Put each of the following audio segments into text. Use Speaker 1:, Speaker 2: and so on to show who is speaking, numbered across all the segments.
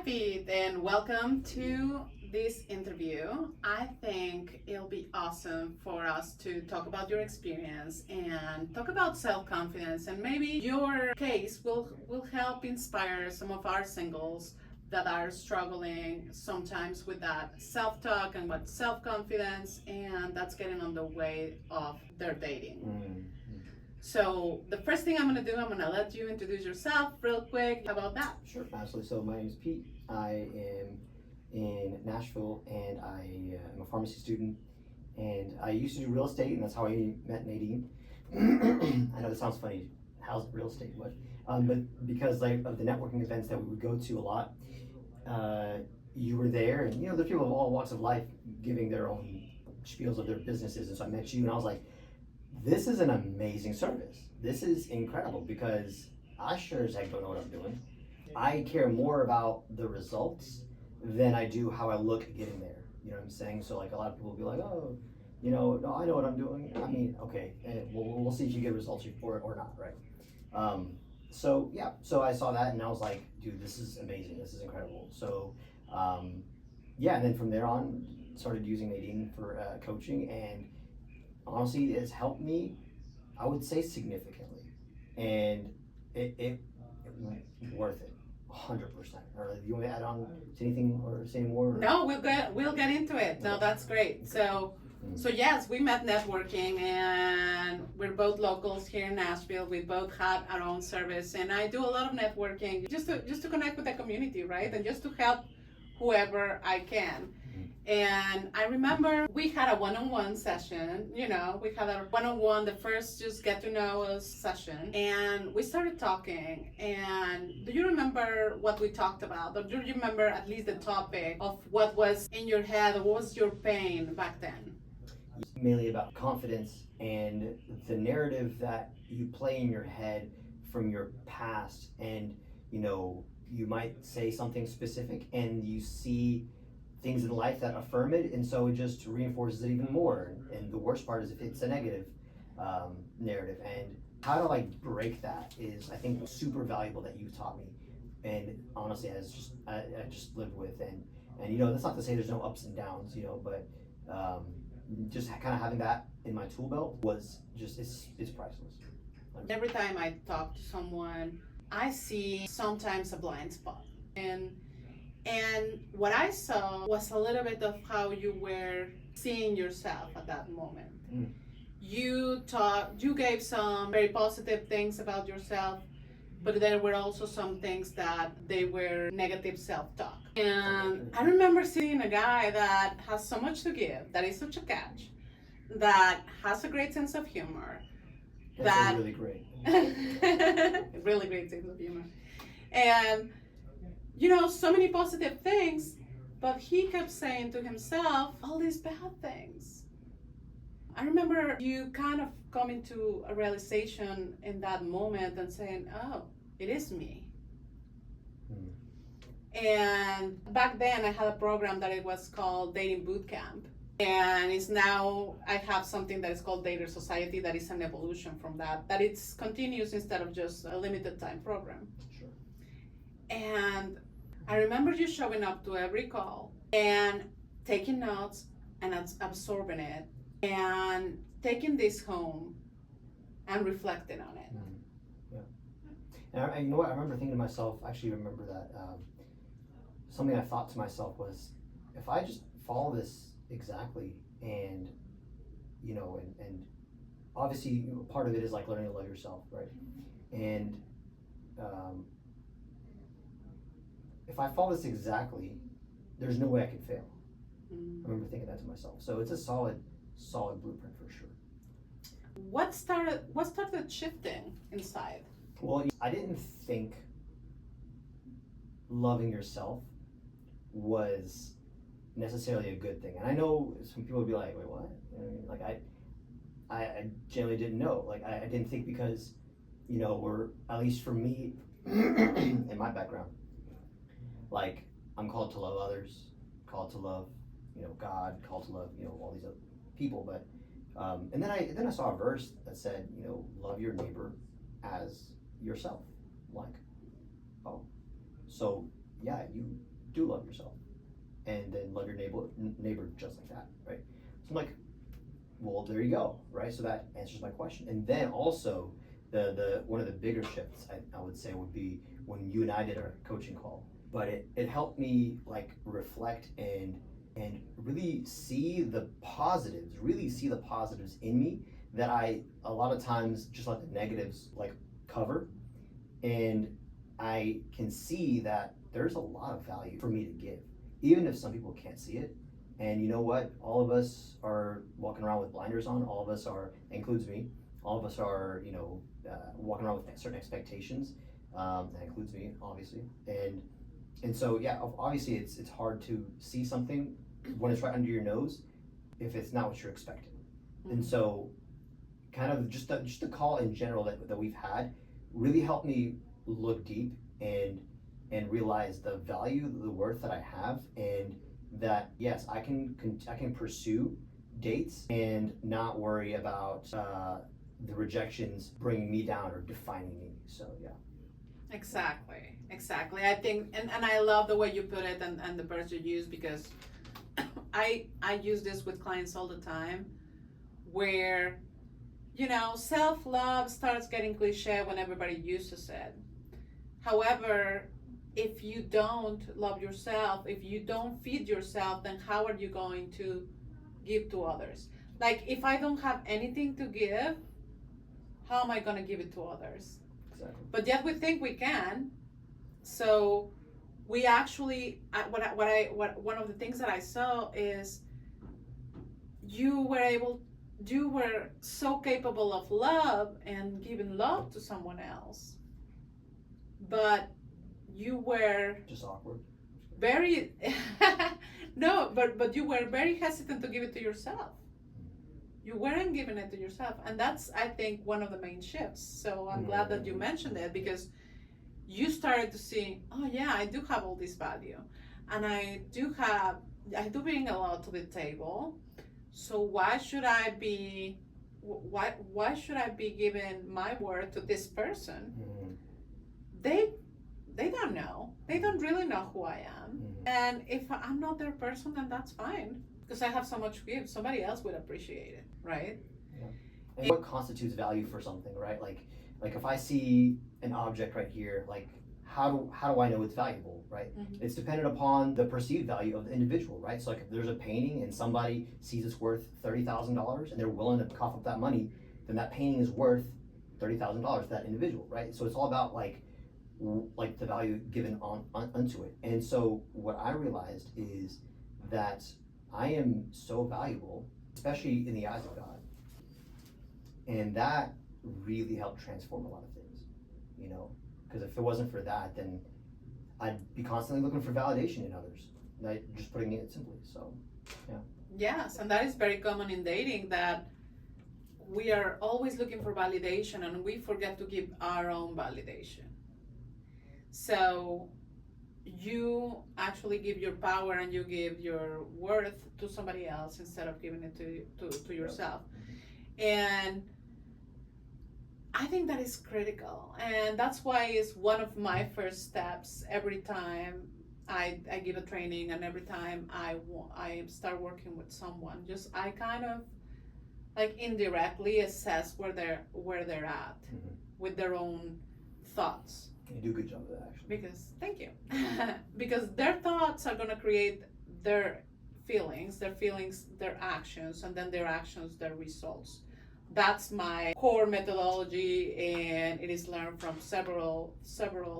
Speaker 1: Pete, and welcome to this interview. I think it'll be awesome for us to talk about your experience and talk about self-confidence, and maybe your case will help inspire some of our singles that are struggling sometimes with that self-talk and with self-confidence, and that's getting on the way of their dating. So the first thing I'm going to do, I'm going to let you introduce yourself real quick. How about that?
Speaker 2: Sure, absolutely. So my name is Pete. I am in Nashville, and I am a pharmacy student. And I used to do real estate, and that's how I met Nadine. I know this sounds funny. How's real estate? What? But because of the networking events that we would go to a lot, you were there, and there's people of all walks of life giving their own spiels of their businesses. And so I met you, and I was like, this is an amazing service. This is incredible because I sure as heck don't know what I'm doing. I care more about the results than I do how I look getting there. You know what I'm saying? So like a lot of people will be like, oh, no, I know what I'm doing. I mean, okay, we'll see if you get results for it or not, right? So I saw that and I was like, dude, this is amazing. This is incredible. So and then from there on, started using Nadine for coaching, and honestly, it's helped me, I would say, significantly, and it worth it, 100%. Or do you want to add on to anything or say more?
Speaker 1: No, we'll get into it. No, that's great. So yes, we met networking, and we're both locals here in Nashville. We both had our own service, and I do a lot of networking just to connect with the community, right, and just to help whoever I can. And I remember we had a one-on-one session, we had a one-on-one, the first just get to know us session. And we started talking. And do you remember what we talked about? Or do you remember at least the topic of what was in your head, or what was your pain back then?
Speaker 2: Mainly about confidence and the narrative that you play in your head from your past. And, you might say something specific and you see things in life that affirm it, and so it just reinforces it even more. And the worst part is if it's a negative narrative, and how to break that is, I think, super valuable that you taught me, and honestly I just lived with. And that's not to say there's no ups and downs, but just kind of having that in my tool belt was just it's priceless.
Speaker 1: Every time I talk to someone, I see sometimes a blind spot, and what I saw was a little bit of how you were seeing yourself at that moment. You gave some very positive things about yourself, but there were also some things that they were negative self-talk. And I remember seeing a guy that has so much to give, that is such a catch, that has a great sense of humor.
Speaker 2: That's really great.
Speaker 1: Really great sense of humor. And so many positive things, but he kept saying to himself all these bad things. I remember you kind of coming to a realization in that moment and saying, oh, it is me. And back then I had a program that it was called Dating Boot Camp. And it's now, I have something that is called Dater Society, that is an evolution from that it's continuous instead of just a limited time program.
Speaker 2: Sure.
Speaker 1: And I remember you showing up to every call and taking notes and absorbing it and taking this home and reflecting on it.
Speaker 2: Yeah. And you know what? I remember thinking to myself, actually remember that something I thought to myself was, if I just follow this exactly, and and obviously part of it is learning to love yourself, right? And if I follow this exactly, there's no way I can fail. I remember thinking that to myself. So it's a solid blueprint for sure.
Speaker 1: What started shifting inside?
Speaker 2: Well, I didn't think loving yourself was necessarily a good thing. And I know some people would be like, wait, what? I generally didn't know. I didn't think, because, we're, at least for me, in my background, I'm called to love others, called to love, God, called to love, all these other people. But, and then I saw a verse that said, love your neighbor as yourself. Oh, so yeah, do love yourself, and then love your neighbor just like that, right? So I'm like, well, there you go, right? So that answers my question. And then also, the one of the bigger shifts I would say would be when you and I did our coaching call. But it helped me like reflect and really see the positives in me that I a lot of times just let the negatives like cover. And I can see that there's a lot of value for me to give, even if some people can't see it. And you know what? All of us are walking around with blinders on. All of us are, includes me. All of us are, walking around with certain expectations. That includes me, obviously. And so, yeah, obviously, it's hard to see something when it's right under your nose if it's not what you're expecting. Mm-hmm. And so, kind of just the call in general that we've had really helped me look deep and realize the value, the worth that I have, and that yes, I can pursue dates and not worry about the rejections bringing me down or defining me. So yeah.
Speaker 1: Exactly. I think, and I love the way you put it and the words you use, because I use this with clients all the time, where self-love starts getting cliche when everybody uses it. However, if you don't love yourself, if you don't feed yourself, then how are you going to give to others? Like, if I don't have anything to give, how am I going to give it to others?
Speaker 2: Exactly.
Speaker 1: But yet we think we can. So we actually, one of the things that I saw is you were so capable of love and giving love to someone else, but you were
Speaker 2: just awkward.
Speaker 1: Very no, but you were very hesitant to give it to yourself. You weren't giving it to yourself, and that's, I think, one of the main shifts. So I'm glad that you mentioned it, because you started to see, oh yeah, I do have all this value, and I do bring a lot to the table. So why should I be giving my word to this person? They don't know. They don't really know who I am. And if I'm not their person, then that's fine, because I have so much to give. Somebody else would appreciate it, right?
Speaker 2: Yeah. And what constitutes value for something, right? Like if I see an object right here, like how do I know it's valuable, right? Mm-hmm. It's dependent upon the perceived value of the individual, right? So like if there's a painting and somebody sees it's worth $30,000 and they're willing to cough up that money, then that painting is worth $30,000 to that individual, right? So it's all about like the value given unto it. And so what I realized is that I am so valuable, especially in the eyes of God. And that really helped transform a lot of things, because if it wasn't for that, then I'd be constantly looking for validation in others, like just putting it simply. So yeah.
Speaker 1: Yes, and that is very common in dating, that we are always looking for validation and we forget to give our own validation. So you actually give your power and you give your worth to somebody else instead of giving it to yourself. And I think that is critical, and that's why it's one of my first steps every time I give a training, and every time I start working with someone. Just I kind of like indirectly assess where they're at with their own thoughts.
Speaker 2: You do a good job of that, actually.
Speaker 1: Because thank you. Because their thoughts are gonna create their feelings, their actions, and then their actions, their results. That's my core methodology, and it is learned from several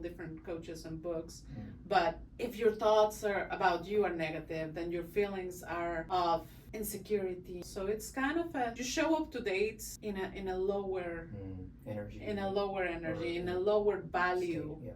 Speaker 1: different coaches and books. But if your thoughts are about you are negative, then your feelings are of insecurity. So it's kind of you show up to dates in a lower
Speaker 2: energy,
Speaker 1: in a lower value.
Speaker 2: Yeah.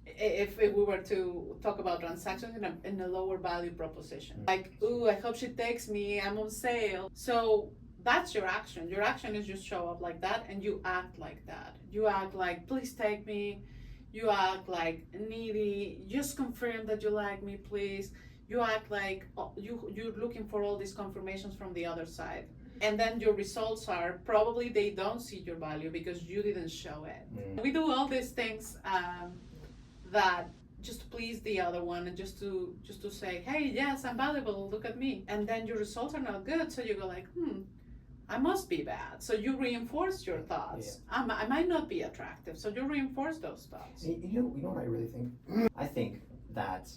Speaker 1: If we were to talk about transactions in a lower value proposition, like, ooh, I hope she takes me, I'm on sale. So that's your action. Your action is just show up like that, and you act like that. You act like, please take me. You act like needy. Just confirm that you like me, please. You act like you're looking for all these confirmations from the other side. And then your results are probably they don't see your value because you didn't show it. We do all these things that just to please the other one and just to say, hey, yes, I'm valuable, look at me. And then your results are not good, so you go like, I must be bad. So you reinforce your thoughts. Yeah. I might not be attractive, so you reinforce those thoughts.
Speaker 2: You know what I really think? I think that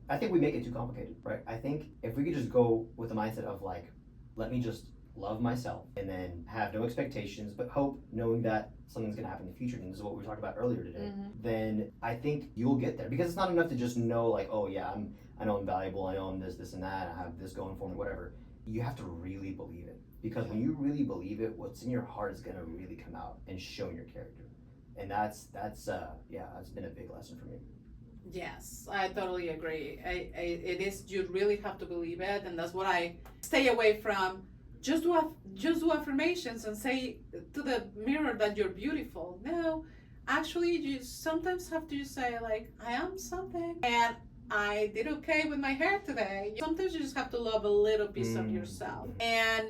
Speaker 2: I think we make it too complicated, right? I think if we could just go with the mindset of like, let me just love myself and then have no expectations, but hope, knowing that something's gonna happen in the future, and this is what we talked about earlier today, then I think you'll get there. Because it's not enough to just know like, oh yeah, I know I'm valuable, I know I'm this and that, I have this going for me, whatever. You have to really believe it. Because when you really believe it, what's in your heart is gonna really come out and show in your character. And that's been a big lesson for me.
Speaker 1: Yes, I totally agree. It is, you really have to believe it, and that's what I stay away from. Just do affirmations and say to the mirror that you're beautiful. No, actually, you sometimes have to just say like, I am something, and I did okay with my hair today. Sometimes you just have to love a little piece of yourself, and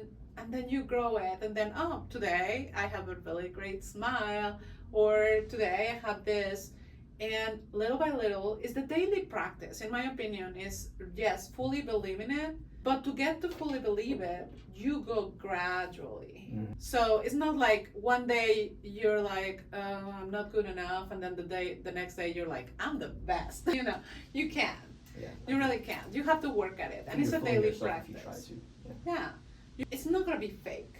Speaker 1: then you grow it, and then today I have a really great smile, or today I have this. And little by little is the daily practice, in my opinion, is yes, fully believing it, but to get to fully believe it, you go gradually. So it's not like one day you're like, oh, I'm not good enough, and then the next day you're like, I'm the best. You can't.
Speaker 2: Yeah.
Speaker 1: You really can't. You have to work at it, and it's a daily practice.
Speaker 2: If you try to.
Speaker 1: Yeah. It's not gonna be fake.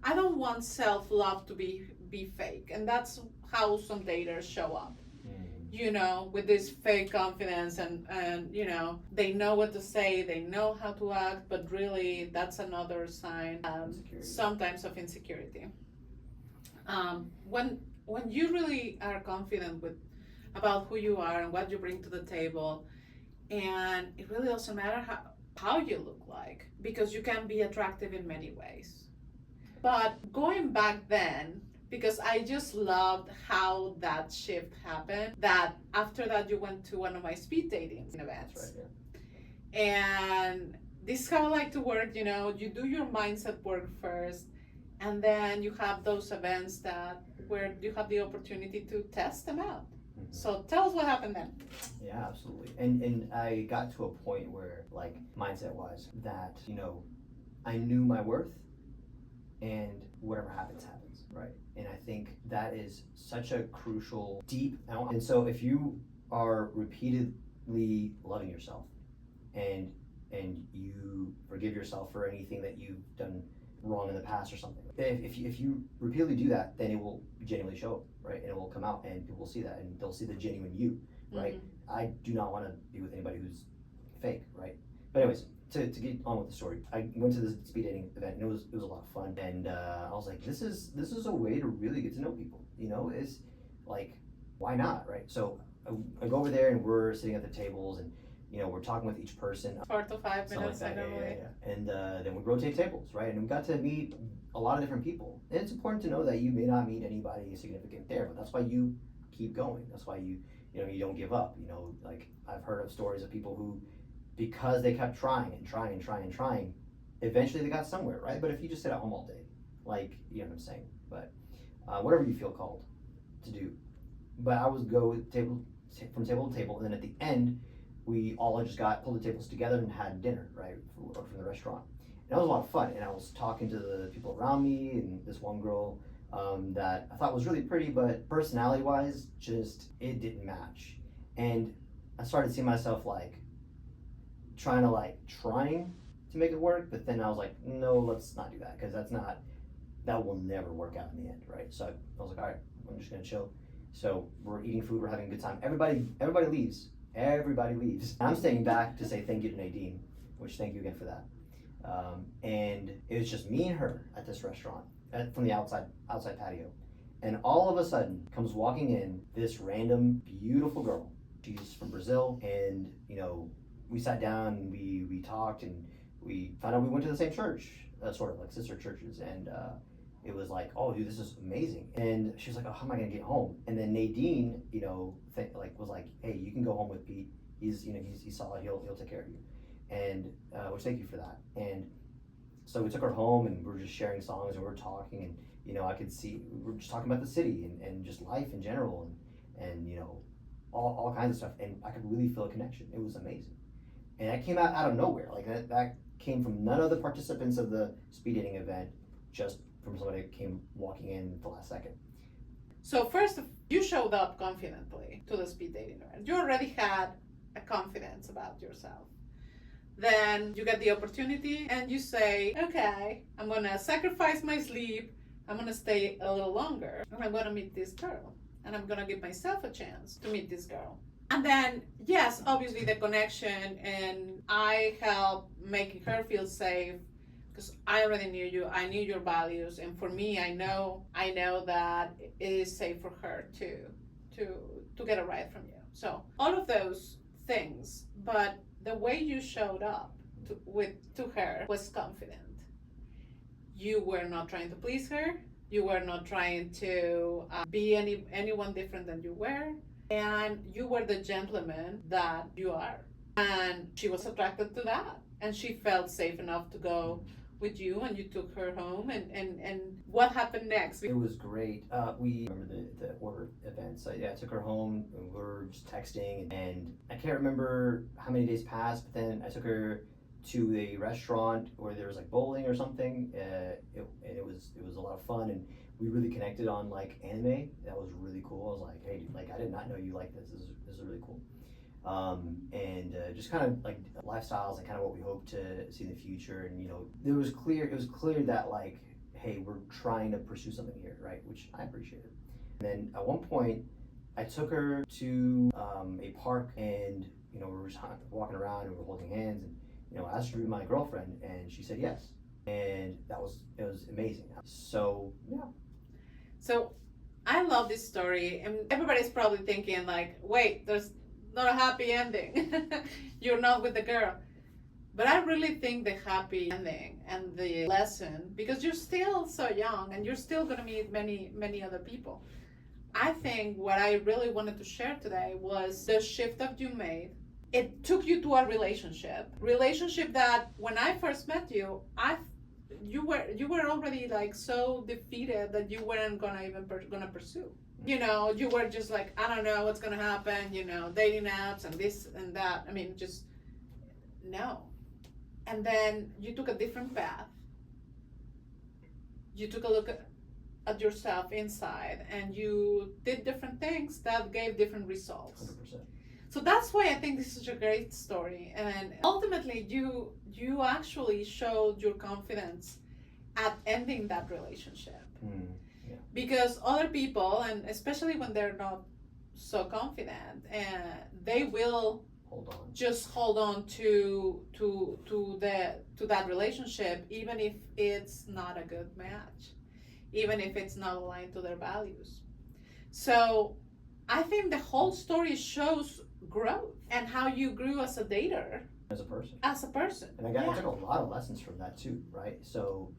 Speaker 1: I don't want self-love to be fake, and that's how some daters show up. With this fake confidence and they know what to say, they know how to act, but really that's another sign sometimes of insecurity. When you really are confident about who you are and what you bring to the table, and it really doesn't matter how you look like, because you can be attractive in many ways. But going back then, because I just loved how that shift happened, that after that you went to one of my speed dating events.
Speaker 2: That's right,
Speaker 1: yeah. And this is how I like to work, you do your mindset work first, and then you have those events where you have the opportunity to test them out. So tell us what happened then.
Speaker 2: Yeah, absolutely. And I got to a point where, like, mindset wise, that, I knew my worth, and whatever happens, right? And I think that is such a crucial, deep, and so if you are repeatedly loving yourself and you forgive yourself for anything that you've done wrong in the past or something, if you repeatedly do that, then it will genuinely show up, right? And it will come out, and people will see that, and they'll see the genuine you, right? I do not want to be with anybody who's fake, right? But anyways, to get on with the story, I went to this speed dating event, and it was a lot of fun, and I was like, this is a way to really get to know people. It's like, why not, right? So I go over there, and we're sitting at the tables, and we're talking with each person.
Speaker 1: 4 to 5 minutes,
Speaker 2: like yeah. And then we rotate tables, right? And we got to meet a lot of different people. And it's important to know that you may not meet anybody significant there, but that's why you keep going. That's why you don't give up. Like, I've heard of stories of people who, because they kept trying, eventually they got somewhere, right? But if you just sit at home all day, like, you know what I'm saying? But whatever you feel called to do. But I would go from table to table, and then at the end, we all just pulled the tables together and had dinner, right, from the restaurant. And that was a lot of fun, and I was talking to the people around me, and this one girl that I thought was really pretty, but personality-wise, it didn't match. And I started seeing myself like trying to make it work, but then I was like, no, let's not do that, because that will never work out in the end, right? So I was like, all right, I'm just gonna chill. So we're eating food, we're having a good time. Everybody leaves. I'm staying back to say thank you to Nadine, which thank you again for that. And it was just me and her at this restaurant from the outside patio. And all of a sudden comes walking in this random beautiful girl. She's from Brazil, and we sat down and we talked, and we found out we went to the same church, sort of like sister churches, and it was like, oh dude, this is amazing. And she was like, oh, how am I gonna get home? And then Nadine, was like, hey, you can go home with Pete. He's solid. He'll take care of you. And which, thank you for that. And so we took her home, and we were just sharing songs, and we were talking, and I could see we were just talking about the city and just life in general, and all kinds of stuff, and I could really feel a connection. It was amazing, and that came out of nowhere. Like that came from none of the participants of the speed dating event, just from somebody that came walking in at the last second.
Speaker 1: So first, you showed up confidently to the speed dating event. You already had a confidence about yourself. Then you get the opportunity and you say, okay, I'm gonna sacrifice my sleep, I'm gonna stay a little longer, and I'm gonna meet this girl. And I'm gonna give myself a chance to meet this girl. And then, yes, obviously the connection, and I help making her feel safe because I already knew you, I knew your values, and for me, I know that it is safe for her to get a ride from you. So all of those things, but the way you showed up to her was confident. You were not trying to please her. You were not trying to be anyone different than you were. And you were the gentleman that you are. And she was attracted to that. And she felt safe enough to go with you, and you took her home. And what happened next?
Speaker 2: It was great. We remember the order events. I took her home, and we were just texting. And I can't remember how many days passed, but then I took her to a restaurant where there was like bowling or something, it was a lot of fun, and we really connected on like anime. That was really cool. I was like, hey, like I did not know you like this. This is really cool. And just kind of like lifestyles and kind of what we hope to see in the future. And it was clear that like, hey, we're trying to pursue something here, right? Which I appreciated. And then at one point, I took her to a park, and we were just walking around and we were holding hands, and I asked her to be my girlfriend, and she said yes. And it was amazing. So, yeah.
Speaker 1: So, I love this story, and everybody's probably thinking like, wait, there's not a happy ending. You're not with the girl. But I really think the happy ending and the lesson, because you're still so young and you're still going to meet many, many other people. I think what I really wanted to share today was the shift that you made. It took you to a relationship that when I first met you, you were already like so defeated that you weren't gonna pursue. You were just like, I don't know what's gonna happen. Dating apps and this and that. I mean, just no. And then you took a different path. You took a look at yourself inside, and you did different things that gave different results.
Speaker 2: 100%.
Speaker 1: So that's why I think this is such a great story. And ultimately, you actually showed your confidence at ending that relationship.
Speaker 2: Yeah.
Speaker 1: Because other people, and especially when they're not so confident, they will hold on to that relationship, even if it's not a good match, even if it's not aligned to their values. So I think the whole story shows growth and how you grew as a dater,
Speaker 2: as a person. And I took a lot of lessons from that too, right? So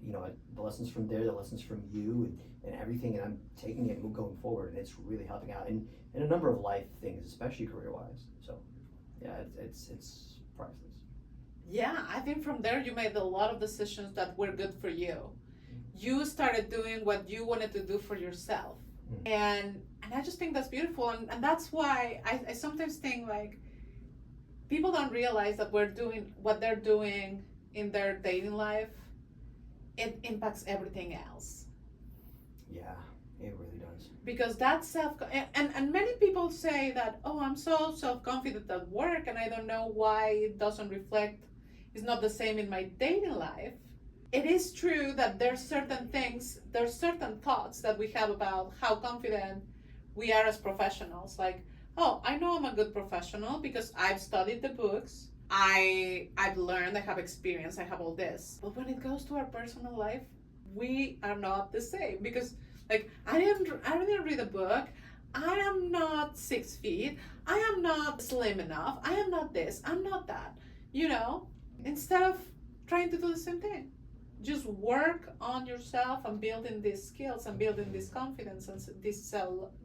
Speaker 2: the lessons from there, the lessons from you, and everything, and I'm taking it and going forward, and it's really helping out in a number of life things, especially career-wise. So yeah, it's priceless.
Speaker 1: Yeah, I think from there you made a lot of decisions that were good for you. You started doing what you wanted to do for yourself. And I just think that's beautiful, and that's why I sometimes think like people don't realize that what they're doing in their dating life, it impacts everything else.
Speaker 2: Yeah, it really does.
Speaker 1: Because that's and many people say that, oh, I'm so self-confident at work, and I don't know why it doesn't reflect, it's not the same in my dating life. It is true that there's certain thoughts that we have about how confident we are as professionals. Like, oh, I know I'm a good professional because I've studied the books, I've learned, I have experience, I have all this. But when it goes to our personal life, we are not the same, because like I didn't read a book, I am not 6 feet, I am not slim enough, I am not this, I'm not that. Instead of trying to do the same thing. Just work on yourself and building these skills and building this confidence and this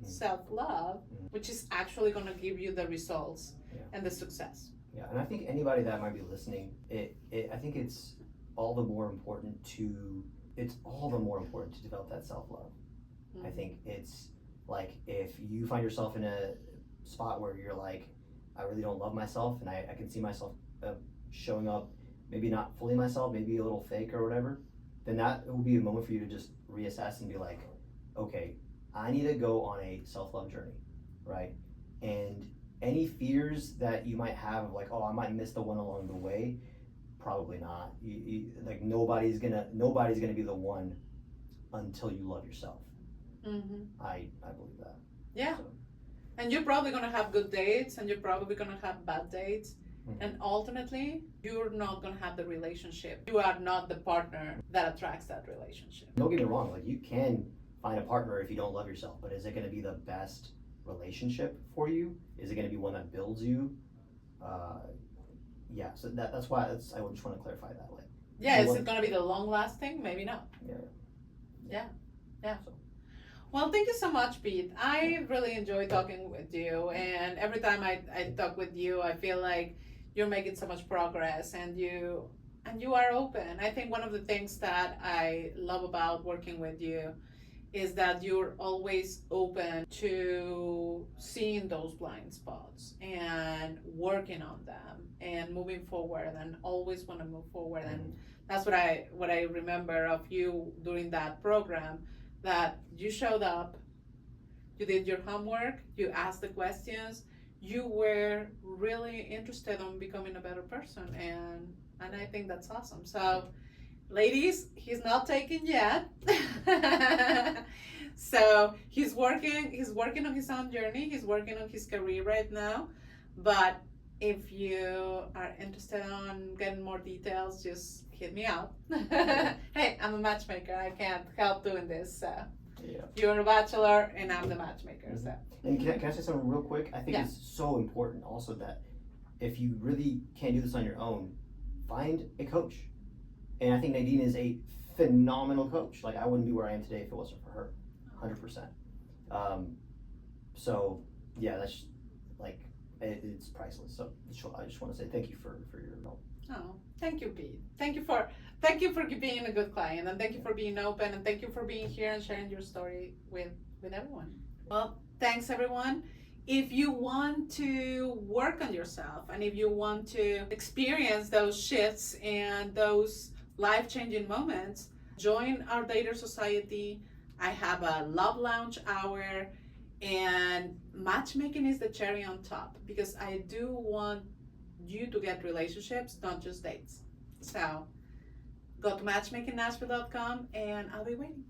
Speaker 1: self-love, which is actually going to give you the results and the success.
Speaker 2: Yeah, and I think anybody that might be listening, I think it's all the more important to develop that self-love. I think it's Like if you find yourself in a spot where you're like, I really don't love myself, and I can see myself showing up, maybe not fully myself, maybe a little fake or whatever, then that will be a moment for you to just reassess and be like, okay, I need to go on a self-love journey, right? And any fears that you might have of like, oh, I might miss the one along the way, probably not. Like nobody's gonna be the one until you love yourself. I believe that.
Speaker 1: Yeah.
Speaker 2: So.
Speaker 1: And you're probably gonna have good dates, and you're probably gonna have bad dates. And ultimately, you're not gonna have the relationship. You are not the partner that attracts that relationship.
Speaker 2: Don't get me wrong, like you can find a partner if you don't love yourself, but is it gonna be the best relationship for you? Is it gonna be one that builds you? Yeah, so that's why I just want to clarify that. Like,
Speaker 1: yeah, is it gonna be the long lasting? Maybe not. Yeah.
Speaker 2: So.
Speaker 1: Well, thank you so much, Pete. I really enjoy talking with you, and every time I talk with you, I feel like you're making so much progress, and you are open. I think one of the things that I love about working with you is that you're always open to seeing those blind spots and working on them and moving forward, and always want to move forward. And that's what I remember of you during that program, that you showed up, you did your homework, you asked the questions, you were really interested in becoming a better person, and I think that's awesome. So ladies, he's not taken yet. So he's working on his own journey, he's working on his career right now. But if you are interested in getting more details, just hit me up. Hey, I'm a matchmaker, I can't help doing this. So you're a bachelor and I'm the matchmaker. So.
Speaker 2: And can I say something real quick? I think it's so important also that if you really can't do this on your own, find a coach. And I think Nadine is a phenomenal coach. Like I wouldn't be where I am today if it wasn't for her, 100%. So yeah, that's like it's priceless. So I just want to say thank you for your help.
Speaker 1: Oh, thank you, Pete. Thank you for being a good client, and thank you for being open, and thank you for being here and sharing your story with everyone. Well, thanks everyone. If you want to work on yourself, and if you want to experience those shifts and those life-changing moments, join our Dater Society. I have a love lounge hour, and matchmaking is the cherry on top, because I do want you to get relationships, not just dates. So go to matchmakingnashville.com and I'll be waiting.